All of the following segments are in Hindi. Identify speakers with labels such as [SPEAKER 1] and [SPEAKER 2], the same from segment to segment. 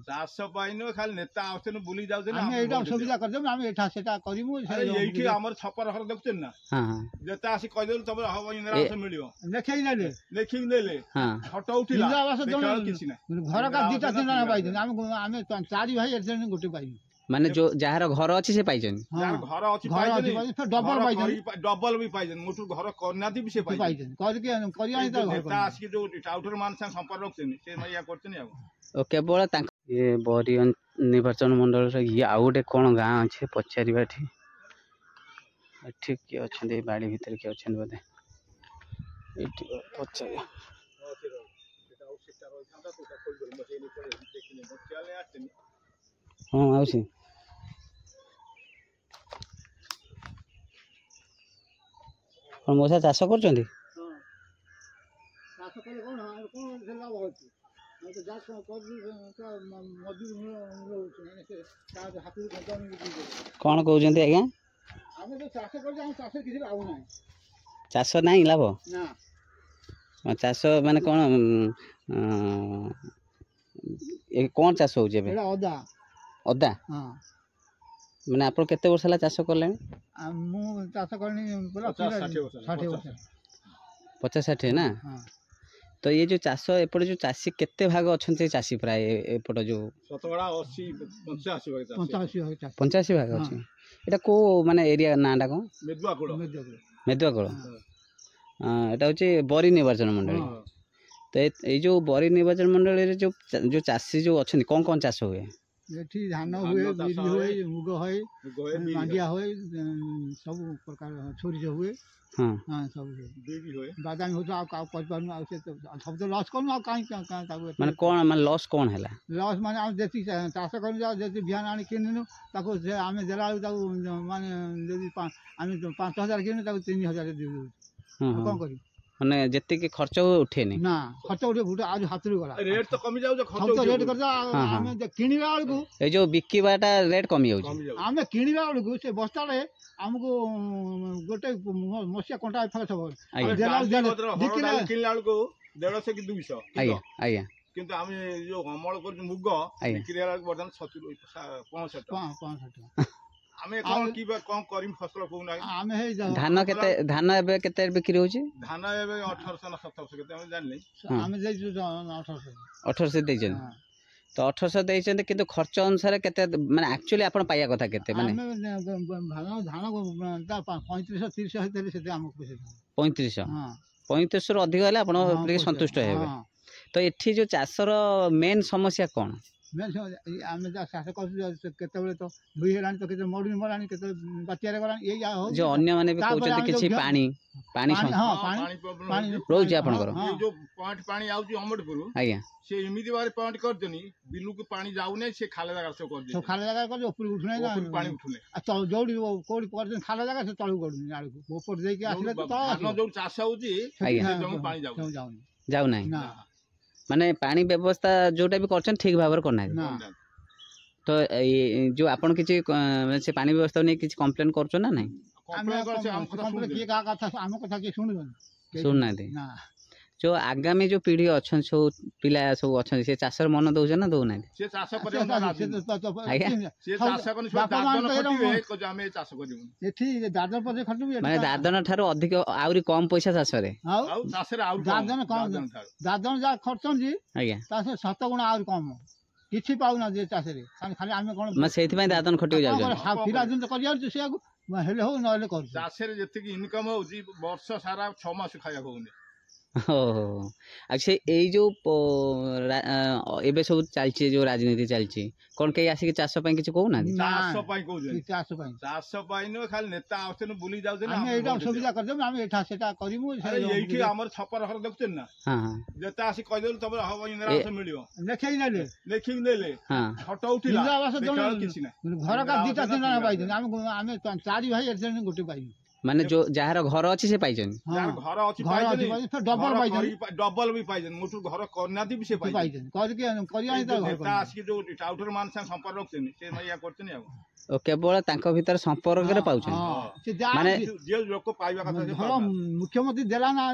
[SPEAKER 1] चाष खाली नेता आउछन बुली जाउछन
[SPEAKER 2] हम एटा सुविधा कर देम हम एठा सेटा करिमु
[SPEAKER 1] एठी हमर छपर घर देखछन ना हां जेता आसी कह देल तब हबो इंदिरा आवास मिलियो लेखै नेले फोटो उठिला इंदिरा आवास दोन किछि ना
[SPEAKER 2] घर का दीटा सेना पाइ हम चारि भाई एजन गोटे पाइ
[SPEAKER 3] माने जो जहार घर अछि से पाइजन
[SPEAKER 1] यार घर अछि पाइजन फिर डबल भी पाइजन मोटू घर करनाती भी से पाइजन
[SPEAKER 2] कर के करिया त घर
[SPEAKER 1] नेता आसी जो टाउटर मान से संपर्क रखछन से मैया करछन आ
[SPEAKER 3] ओ केवल ये बरी निर्वाचन मंडल ये आउ गोटे कौन गाँ अच्छे पचारे ठीक किए अच्छा बाड़ी भितर किए अच्छा बोधे पचार हाँ आउसी मौसा चाष कर कौन कहते आज्ञा चाष ना लाभ चाष माने कौन कौन चाष हो अदा माने आप केते वर्ष है चाष कले 50-60 ना तो ये जो चाष एपटे जो चाषी केते भाग अच्छे चाषी प्राय एपट जो 85 भाग अच्छे एटा को माने एरिया नाटा कौन मेदुआकुल एटा होचे बरी निर्वाचन मंडल तो ये जो बरी निर्वाचन मंडल जो चाषी जो अच्छे कौन कौन चाष हुए
[SPEAKER 2] धान हुए बिरी हुए मुग हुए मांडिया हुए सब प्रकार छोरी हुए हाँ सब बादाम हो तो सब तो लॉस कौन
[SPEAKER 3] माने कौन माने लॉस कौन है
[SPEAKER 2] लॉस माने हम जति चाष कर जति बिहान आनी किनु ताको आम देला माने यदि आम 5000 किनु 3000 दे कौन करी
[SPEAKER 3] माने जति के खर्च हो उठे नहीं
[SPEAKER 2] ना खर्च उठे फुट आज हाथ रू गला
[SPEAKER 1] रेट तो कमी जाउ खर्च
[SPEAKER 2] रेट कर हम किनिला वाला
[SPEAKER 3] ए जो बिक्कीबाटा रेट कमी जाउ
[SPEAKER 2] हम किनिला वाला से बस्ता रे हमको गोटे मसिया कंटा फल सब
[SPEAKER 1] किनिला वाला 150 कि 200
[SPEAKER 3] आया आया
[SPEAKER 1] किंतु हम जो अमल कर मुग बिक्री वाला वर्तमान 70 65 आमे कोन की कोन करिम फसल कोना
[SPEAKER 2] आमे हे
[SPEAKER 3] धान एबे केते बिक्री होची
[SPEAKER 1] धान एबे 1800 ना 1700 केते हम जान नै
[SPEAKER 2] आमे जाई
[SPEAKER 3] 1800 देजन तो 1800 देजन किंतु खर्च अनुसार केते माने एक्चुअली आपण पाया कथा केते माने
[SPEAKER 2] धान 3500 30 हेते से हमको पैसा
[SPEAKER 3] 3500 हां 3500 रो अधिक हले आपण संतुष्ट हेबे तो एठी जो चाषर मेन समस्या कोन आम चाष कर तो धुई है तो मरुड़ी मरानी बात्यारे जो अन्य माने भी कहउछथि किछि पानी पानी रोज आपनकर
[SPEAKER 1] जो पॉइंट पानी आउची हमडपुर
[SPEAKER 3] आज्ञा
[SPEAKER 1] से इमिति बारे पॉइंट कर देनी बिलु के पानी जाउ नै से खाले जगह से कर दे
[SPEAKER 2] खाले जगह कर ऊपर उठने ना
[SPEAKER 1] पानी उठने
[SPEAKER 2] तो जोडी कोडी कर दे खाले जगह से तळु गडु आड़ू ऊपर जाई के आसिले तो
[SPEAKER 1] जो चाष होची जम पानी
[SPEAKER 3] जाउ नै माने पानी व्यवस्था जोटा भी करछन ठीक भाबर करना तो जो आपण किछि से पानी व्यवस्था नै किछि कंप्लेन करछो ना नै
[SPEAKER 2] कंप्लेन के का कथा हम कथा के
[SPEAKER 3] सुन ना दे जो आगामी जो पीढ़ी अच्छन सब पिला सब अच्छन से चाषर मन दउछ ना दउ ना
[SPEAKER 1] से चाष करे से चाष कोन दादन खटिबे को जामे चाष करिमु
[SPEAKER 2] एठी दादन पदे खटिबे
[SPEAKER 3] माने दादन थारो अधिक आउरी कम पैसा चाष रे
[SPEAKER 1] आउ चाष रे आउ
[SPEAKER 2] दादन कम दादन जा खर्चन जी
[SPEAKER 3] आज्ञा
[SPEAKER 2] तासे 7 गुण आउरी कम किछि पाउना जे चाष रे खाली आमे कोन
[SPEAKER 3] म सेति पय दादन खटियो जाउ
[SPEAKER 2] पिला दिन तो करिया से हेले हो नले कर
[SPEAKER 1] चाष रे जति इनकम होजी वर्ष सारा 6 मास खाया होउनी
[SPEAKER 3] अच्छा ये जो एबे सब चलछि जो राजनीति चलछि कोन के आसी के चाष पय किछ कहू ना
[SPEAKER 1] चाष पय कहू चाष पय न खाली नेता आउछन बुली जाउछन
[SPEAKER 2] हम एटा सुविधा कर देम हम एठा सेटा करिमु
[SPEAKER 1] एठी हमर छपर घर देखछन ना हां जेता आसी कह देल तब हबो इंदिरा आवास मिलियो लेखै नेले
[SPEAKER 3] हां
[SPEAKER 1] फोटो उठिला
[SPEAKER 2] इंदिरा आवास दोन
[SPEAKER 1] किछि ना
[SPEAKER 2] घर का दीटा सेना पाइ हम चारि भाई एजन गोटे पाइ
[SPEAKER 3] माने जो जहार घर अछि से पाइजन
[SPEAKER 1] यार घर अछि पाइजन डबल भी पाइजन मोटू घर करनाती भी से पाइजन
[SPEAKER 2] कर के करिया त
[SPEAKER 1] नेता आसी जो टाउटर मान से संपर्क रखछन से मैया करछन आ
[SPEAKER 3] ओ केवल तांको भीतर संपर्क रे पाउछन
[SPEAKER 1] माने जे लोक पाइबा कथा से
[SPEAKER 2] मुख्यमंत्री देला ना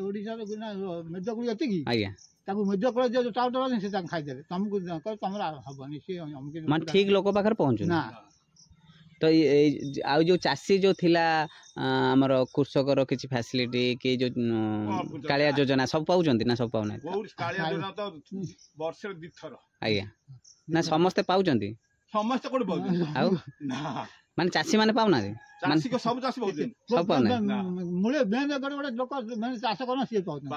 [SPEAKER 2] ओडिसा रो मेदकुल यति की
[SPEAKER 3] आज्ञा
[SPEAKER 2] ତାକୁ ମେଜ କରି ଯୋଉ ଚାଉଳ ଅଛି ସେ ତାଙ୍କୁ ଖାଇଦେବେ ତମକୁ ତମର ହବନି ସେ
[SPEAKER 3] ମାନେ ଠିକ ଲୋକ ପାଖରେ ପହଞ୍ଚୁ
[SPEAKER 2] ନା।
[SPEAKER 3] ତ ଆଉ ଯୋଉ ଚାଷୀ ଯୋଉ ଥିଲା ଆମର କୃଷକର କିଛି ଫ୍ୟାସିଲିଟି କି ଯୋଉ କାଳିଆ ଯୋଜନା ସବୁ ପାଉଛନ୍ତି ନା ସବୁ ପାଉନାହାନ୍ତି?
[SPEAKER 1] କାଳିଆ ଯୋଜନା ତ ବର୍ଷରେ 2 ଥର।
[SPEAKER 3] ଆଜ୍ଞା ନା ସମସ୍ତେ ପାଉଛନ୍ତି?
[SPEAKER 1] ସମସ୍ତେ କୋଉଠି ପାଉଛନ୍ତି?
[SPEAKER 3] ଆଉ
[SPEAKER 1] ନା
[SPEAKER 3] ମାନେ ଚାଷୀ ମାନେ ପାଉନାହାନ୍ତି?
[SPEAKER 1] ଚାଷୀ ସବୁ ଚାଷୀ ପାଉଛନ୍ତି?
[SPEAKER 3] ସବୁ ପାଉନାହାନ୍ତି?
[SPEAKER 2] ମୂଳେ ଗୋଟେ ଲୋକ ଚାଷ କରନ ସିଏ ପାଉଛନ୍ତି।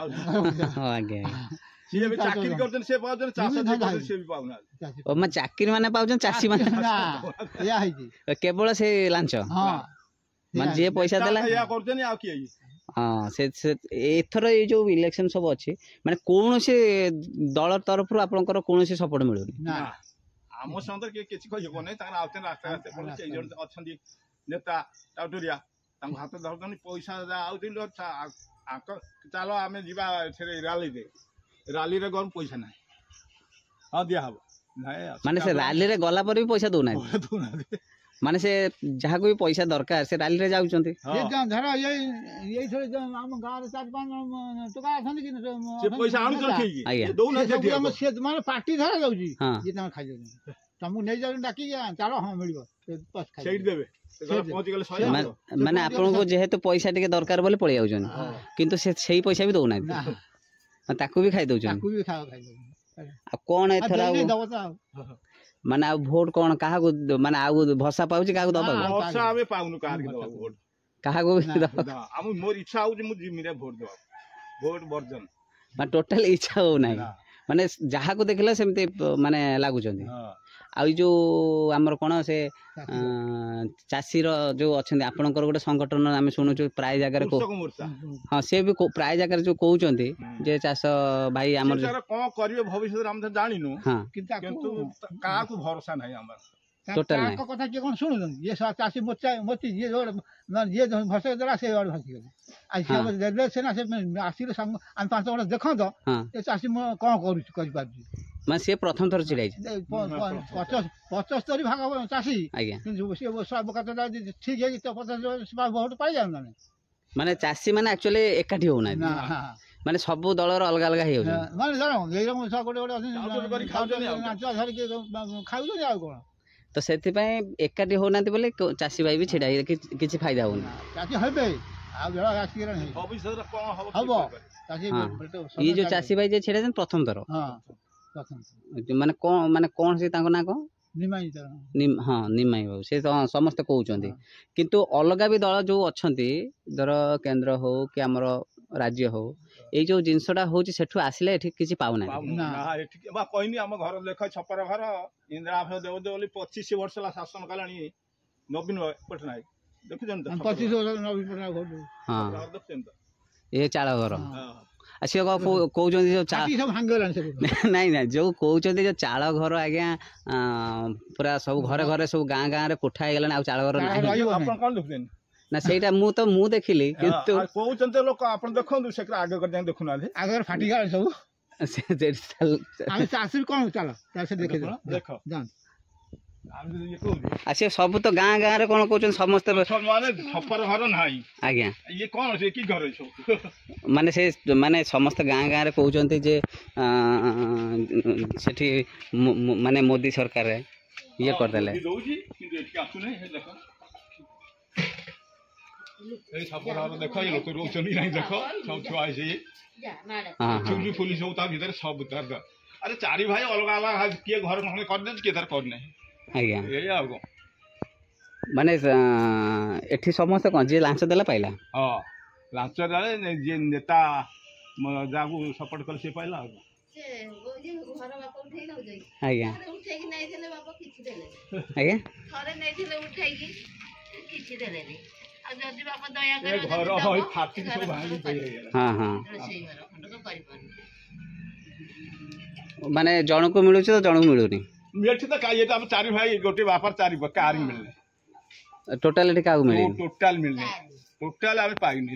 [SPEAKER 3] ଆଜ୍ଞା
[SPEAKER 1] ସିଏ ବି ଚାକିରି କରୁଛନ୍ତି ସେ ପାଉଛନ୍ତି, ଚାଷ କରୁଛନ୍ତି ସିଏ ବି ପାଉନାହାନ୍ତି।
[SPEAKER 3] ଚାକିରି ମାନେ ପାଉଛନ୍ତି, ଚାଷୀ ମାନେ କେବଳ ସେ ଲାଞ୍ଚ। ମାନେ ଯିଏ ପଇସା ଦେଲା
[SPEAKER 1] କରୁଛନ୍ତି ଆଉ କିଏ?
[SPEAKER 3] ହଁ ଏଥର ଏଇ ଯୋଉ ଇଲେକ୍ସନ ସବୁ ଅଛି ମାନେ କୌଣସି ଦଳ ତରଫରୁ ଆପଣଙ୍କର କୌଣସି ସପୋର୍ଟ ମିଳୁନି?
[SPEAKER 1] ଆମ ସନ୍ତରେ କିଏ କିଛି କହିବ ନାହିଁ, ତାଙ୍କର ଆଉ ରାସ୍ତା ଅଛନ୍ତି ନେତା ଟାଉଟୁରିଆ ତାଙ୍କୁ ହାତ ଧରୁଛନ୍ତି ପଇସା ଆଉଥିଲୁ ଚାଲ ଆମେ ଯିବା ଏଥିରେ ରାଲିରେ ଗଲୁ ପଇସା ନାହିଁ, ହଁ ଦିଆହବ
[SPEAKER 3] ମାନେ ସେ ରାଲିରେ ଗଲା ପରେ ବି ପଇସା ଦଉନାହାନ୍ତି। ମାନେ ସେ ଯାହାକୁ ବି ପଇସା ଦରକାର ସେ ରାଲିରେ ଯାଉଛନ୍ତି।
[SPEAKER 2] ଧର ଆମ ଗାଁରେ 4-5 ଟଙ୍କା ଅଛନ୍ତି କି
[SPEAKER 1] ପଇସା
[SPEAKER 2] ମାନେ ପାର୍ଟି ଧରା ଯାଉଛି ତାଙ୍କ ଖାଇଯାଉଛନ୍ତି, ତମକୁ ନେଇଯାଉଛନ୍ତି ଡାକିକି ଚାଲ ହଁ ମିଳିବ ସେଇଠି ଦେବେ।
[SPEAKER 3] ମାନେ ଆପଣଙ୍କୁ ଯେହେତୁ ପଇସା ଟିକେ ଦରକାର ବୋଲି ପଳେଇ ଯାଉଛନ୍ତି, କିନ୍ତୁ ସେ ସେଇ ପଇସା ବି ଦଉନାହାନ୍ତି, ତାକୁ ବି ଖାଇ ଦଉଛନ୍ତି। ଆଉ କଣ ଏଥର ମାନେ ଆଉ ଭୋଟ କଣ କାହାକୁ ମାନେ ଆଉ ଭରସା ପାଉଛି କାହାକୁ ଦବାକୁ?
[SPEAKER 1] ଆମେ ପାଉନୁ
[SPEAKER 3] କାହାକୁ
[SPEAKER 1] ମୋର ଇଚ୍ଛା ହଉଛି ମୁଁ ଜିମିରେ ଭୋଟ ଦେବାକୁ, ଭୋଟ ବର୍ଜନ
[SPEAKER 3] ମାନେ ଟୋଟାଲ ଇଚ୍ଛା ହଉନାହିଁ, ମାନେ ଯାହାକୁ ଦେଖିଲେ ସେମିତି ମାନେ ଲାଗୁଛନ୍ତି। ଆଉ ଯୋଉ ଆମର କଣ ସେ ଚାଷୀର ଯୋଉ ଅଛନ୍ତି ଆପଣଙ୍କର ଗୋଟେ ସଂଗଠନ ଆମେ ଶୁଣୁଛୁ ପ୍ରାୟ ଜାଗାରେ, ହଁ ସେ ବି ପ୍ରାୟ ଜାଗାରେ ଯୋଉ କହୁଛନ୍ତି ଯେ ଚାଷ ଭାଇ ଆମର
[SPEAKER 1] କଣ କରିବେ ଭବିଷ୍ୟତରେ ଆମେ ତ ଜାଣିନୁ, କିନ୍ତୁ କାହାକୁ ଭରସା ନାହିଁ ଆମର
[SPEAKER 2] ଟୋଟାଲ କଥା କିଏ କଣ ଶୁଣୁଛନ୍ତି? ଇଏ ଚାଷୀ ମୋଚି ଯିଏ ଯିଏ ଭରସା ଦେଲା ସେ ଭାସିଗଲେ ସିନା ସେ ଆସିଲେ ଆମେ 5 ବର୍ଷ ଦେଖନ୍ତ ଏ ଚାଷୀ କଣ କରୁଛି କରିପାରୁଛି।
[SPEAKER 3] ମାନେ ସିଏ ପ୍ରଥମ ଥର ଛିଡ଼ା ହେଇଛି
[SPEAKER 2] 75 ଭାଗ ଚାଷୀ, କିନ୍ତୁ ସିଏ ଠିକ ହେଇକି 50 ଭୋଟ ପାଇଯାଆନ୍ତା ନା।
[SPEAKER 3] ମାନେ ଚାଷୀ ମାନେ ଆକ୍ଚୁଆଲି ଏକାଠି ହଉନାହାନ୍ତି, ମାନେ ସବୁ ଦଳର ଅଲଗା ଅଲଗା ହେଇଯାଉଛନ୍ତି,
[SPEAKER 2] ମାନେ ଖାଉଛନ୍ତି ଆଉ କଣ।
[SPEAKER 3] ତ ସେଥିପାଇଁ ଏକାଠି ହଉନାହାନ୍ତି ବୋଲି ଚାଷୀ ଭାଇ ବି ଛିଡ଼ା ହେଇକି କିଛି ଫାଇଦା ହଉନି।
[SPEAKER 2] ଚାଷୀ ହେବେ ଆଉ
[SPEAKER 3] ଇଏ ଯୋଉ ଚାଷୀ ଭାଇ ଯେ ଛିଡ଼ା ହେଇଛନ୍ତି ପ୍ରଥମ ଥର, ମାନେ କଣ ସେ ତାଙ୍କ ନାଁ କଣ? ହଁ ନିମାଇ ବାବୁ, ସେ ସମସ୍ତେ କହୁଛନ୍ତି, କିନ୍ତୁ ଅଲଗା ବି ଦଳ ଯୋଉ ଅଛନ୍ତି ଧର କେନ୍ଦ୍ର ହଉ କି ଆମର ରାଜ୍ୟ ହଉ, ଏଇ ଯୋଉ ଜିନିଷଟା ହଉଛି ସେଠୁ ଆସିଲେ ଏଠି କିଛି ପାଉନାହାନ୍ତି।
[SPEAKER 1] କହିନି ଆମ ଘର ଲେଖ ଛପର ଘର ଇନ୍ଦିରା ଆବାସ ଦେବ ବୋଲି 25 ବର୍ଷ ହେଲା ଶାସନ କଲାଣି ନବୀନ ପଟ୍ଟନାୟକ, ଦେଖୁଛନ୍ତି
[SPEAKER 3] ଏ ଚାଳ ଘର ସିଏ କହୁଛନ୍ତି ଯୋଉ ନାଇଁ ଯୋଉ କହୁଛନ୍ତି ଯୋଉ ଚାଳ ଘର ଆଜ୍ଞା ପୁରା ସବୁ ଘରେ ଘରେ ସବୁ ଗାଁ ରେ କୋଠା ହେଇଗଲାଣି, ଆଉ ଚାଳ ଘର ନା ସେଇଟା ମୁଁ ଦେଖିଲି, କିନ୍ତୁ
[SPEAKER 1] କହୁଛନ୍ତି ଲୋକ ଆପଣ ଦେଖନ୍ତୁ ସେ ଆଗ କରି ଯାଇ ଦେଖୁନାହାନ୍ତି,
[SPEAKER 2] ଆଗରେ ଫାଟିଗଲାଣି ସବୁ।
[SPEAKER 3] ସେ ସବୁ ତ ଗାଁ ରେ କଣ କହୁଛନ୍ତି ସମସ୍ତେ
[SPEAKER 1] ଛପର ଘର ନାହିଁ
[SPEAKER 3] ଆଜ୍ଞା,
[SPEAKER 1] ଇଏ କଣ ସେ କି ଘର
[SPEAKER 3] ମାନେ ସେ ମାନେ ସମସ୍ତେ ଗାଁ ରେ କହୁଛନ୍ତି ଯେ ସେଠି ମାନେ ମୋଦି ସରକାର ଇଏ କରିଦେଲେ।
[SPEAKER 1] ଦେଖ ଲୋକ ରହୁଛନ୍ତି ନାହିଁ, ଦେଖ ସବୁ ଛୁଆ ଚୁଲି ଫୁଲି ସବୁ ତା ଭିତରେ ସବୁ ଆରେ 4 ଭାଇ ଅଲଗା ଅଲଗା କିଏ ଘର କରିଦେଉଛି କିଏ ତାର କରିନାହିଁ
[SPEAKER 3] ଆଜ୍ଞା।
[SPEAKER 1] ଏଇ ଆଉ କଣ
[SPEAKER 3] ମାନେ ଏଠି ସମସ୍ତେ କଣ ଯିଏ ଲାଞ୍ଚ ଦେଲା ପାଇଲା,
[SPEAKER 1] ହଁ ଲାଞ୍ଚ ଦେଲେ ଯିଏ ନେତା ଯାହାକୁ ସପୋର୍ଟ କଲେ ସିଏ ପାଇଲା ଆଉ
[SPEAKER 3] ଆଜ୍ଞା ମାନେ ଜଣକୁ ମିଳୁଛି ତ ଜଣକୁ ମିଳୁନି।
[SPEAKER 1] ଏଠି ତ ଆମେ 4 ଭାଇ ଗୋଟେ ବାପାର 4 କାହାରି ମିଳିଲେ
[SPEAKER 3] ଟୋଟାଲ ଏଠି କାହାକୁ ମିଳିନି,
[SPEAKER 1] ଟୋଟାଲ ମିଳିନି, ଟୋଟାଲ ଆମେ ପାଇନି।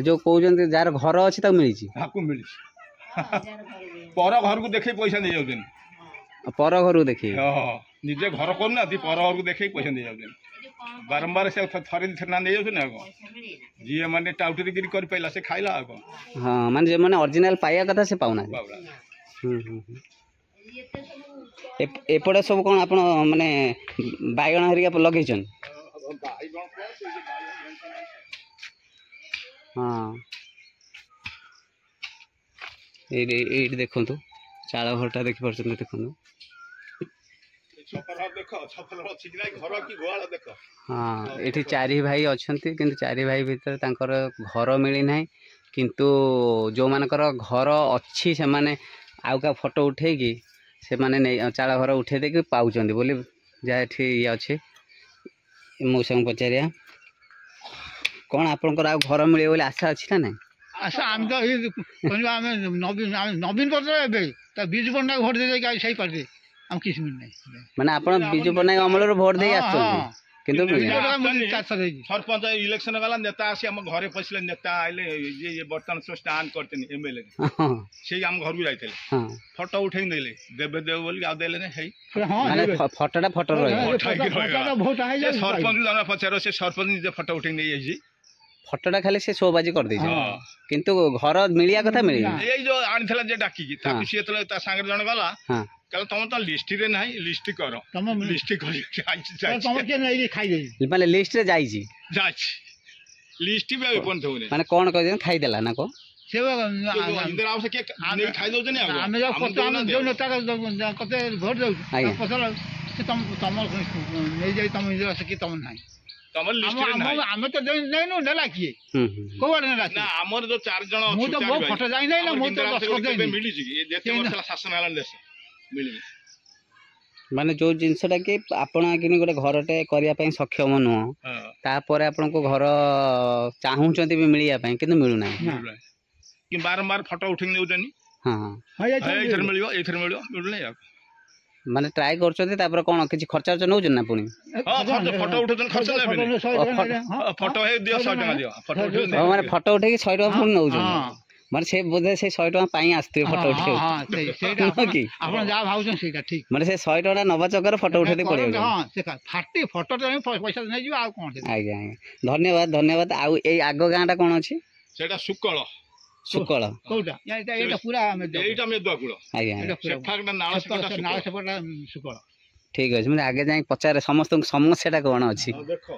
[SPEAKER 3] ଯୋଉ କହୁଛନ୍ତି ଯାହାର ଘର ଅଛି ତାକୁ ମିଳିଛି,
[SPEAKER 1] ତାକୁ ମିଳିଛି। ପର ଘରକୁ ଦେଖେଇ ପଇସା ନେଇଯାଉଛନ୍ତି,
[SPEAKER 3] ପର ଘରକୁ ଦେଖେଇ
[SPEAKER 1] ନିଜେ ଘର କରୁନାହାନ୍ତି ପର ଘରକୁ ଦେଖେଇ ପଇସା ନେଇଯାଉଛନ୍ତି। बारंबार से थरे थेना नहीं जाउछ ना को जी माने टाउटरी गिरी कर पाइला से खाइला को
[SPEAKER 3] हां माने जे माने ओरिजिनल पाया कथा से पाउना एपटे सब कोन आपण माने बायगण हरिया लगेछन हाँ ये देखो चाल घरटा देखी पार्छ देखो हाँ ये चारि भाई अच्छा कि चारि भाई भितर तांकर घर मिली ना किंतु जो मानकर घर अच्छी से माने आउ का फोटो उठे कि से माने चाल घर उठे देके पाउचंदी बोली जहाँ ये अच्छे मौसा पचारिया कौन आपनकर आ घर मिले बोले आशा अच्छी ना नहीं
[SPEAKER 2] आशा आम तो नवीन नवीन कर बिजू पट्टनायक भोट दे सही पार्टी हम किस मिल नहीं
[SPEAKER 3] माने आपण बिजू पट्टनायक अमल भोट दे किंतु
[SPEAKER 1] सरपंच इलेक्शन वाला नेता आसी हम घरे पसले नेता आइले ये बर्तन सो स्टैंड करते एमएलए से हम घर को जाइते फोटो उठे देले देबे देव बोली आ देले नै हेई
[SPEAKER 3] माने फोटोटा फोटो रही
[SPEAKER 2] भोट आइ
[SPEAKER 1] सरपंच जना पचारो से सरपंच जे फोटो उठे नै आइजी
[SPEAKER 3] फोटोटा खाली से शोबाजी कर दी किंतु घर मिलिया कथा मिली
[SPEAKER 1] ए जो आनिथला जे डाकी की ताकि से तले ता संगे जण गला कल तुम तो लिस्ट रे नहीं लिस्ट करो तुम लिस्ट कर तुम के नहीं खाई दे
[SPEAKER 3] माने लिस्ट रे जाई छी
[SPEAKER 1] लिस्ट में ओपन थोने
[SPEAKER 3] माने कोन कह दे खाई देला ना को
[SPEAKER 1] से इंदिरा आवास के नहीं खाई दो ने
[SPEAKER 2] हम जो फोटो हम जो नेता कते भोट दउ फसल से तुम नहीं जाई तुम इंदिरा आवास के तुम नहीं
[SPEAKER 1] तमर लिस्ट रे नहीं
[SPEAKER 2] हम तो नहीं नो नेला किए कोवाड नेला
[SPEAKER 1] ना हमर जो चार जण
[SPEAKER 2] मु तो फोटो जाई नहीं ना मु तो
[SPEAKER 1] मिली छी जेते वर्ष शासन आलन देश
[SPEAKER 3] माने जो जिनसटा कि आपण कि गोटे घरटे करने सक्षम नुह तापर आपण को घर चाहूचंती भी मिलिया किंतु मिलुना
[SPEAKER 1] कि बारंबार फोटो उठे नेउजनी हां एथर मिलियो
[SPEAKER 3] माने ट्राई करछथि तापर कोन किछि खर्चा न होजन ना पुनी
[SPEAKER 1] हां फोटो उठोजन खर्चा ले फोटो हे दियो 100 टका दियो फोटो उठे
[SPEAKER 3] माने फोटो उठे कि 100 टका पुनी नउजन माने से बोधे से 100 टका पाई आस्ते फोटो उठे
[SPEAKER 2] हां सेटा आपण जा भाउछन सेटा ठीक
[SPEAKER 3] माने से 100 टका नबा चकर फोटो उठे दे पड़े
[SPEAKER 2] हां से फाटी फोटो तो पैसा नै जीव आ कोन
[SPEAKER 3] आज्ञा धन्यवाद धन्यवाद आ ए आगो गांटा कोन अछि
[SPEAKER 1] सेटा सुकळ
[SPEAKER 3] सुकळ
[SPEAKER 2] कोटा एटा पूरा
[SPEAKER 1] एटा में दुआकुळ
[SPEAKER 3] आज्ञा
[SPEAKER 1] सेफाकटा नाळ
[SPEAKER 2] सेपटा सुकळ
[SPEAKER 3] ठीक अछि माने आगे जाई पचारे समस्त समस्याटा कोन अछि
[SPEAKER 1] देखो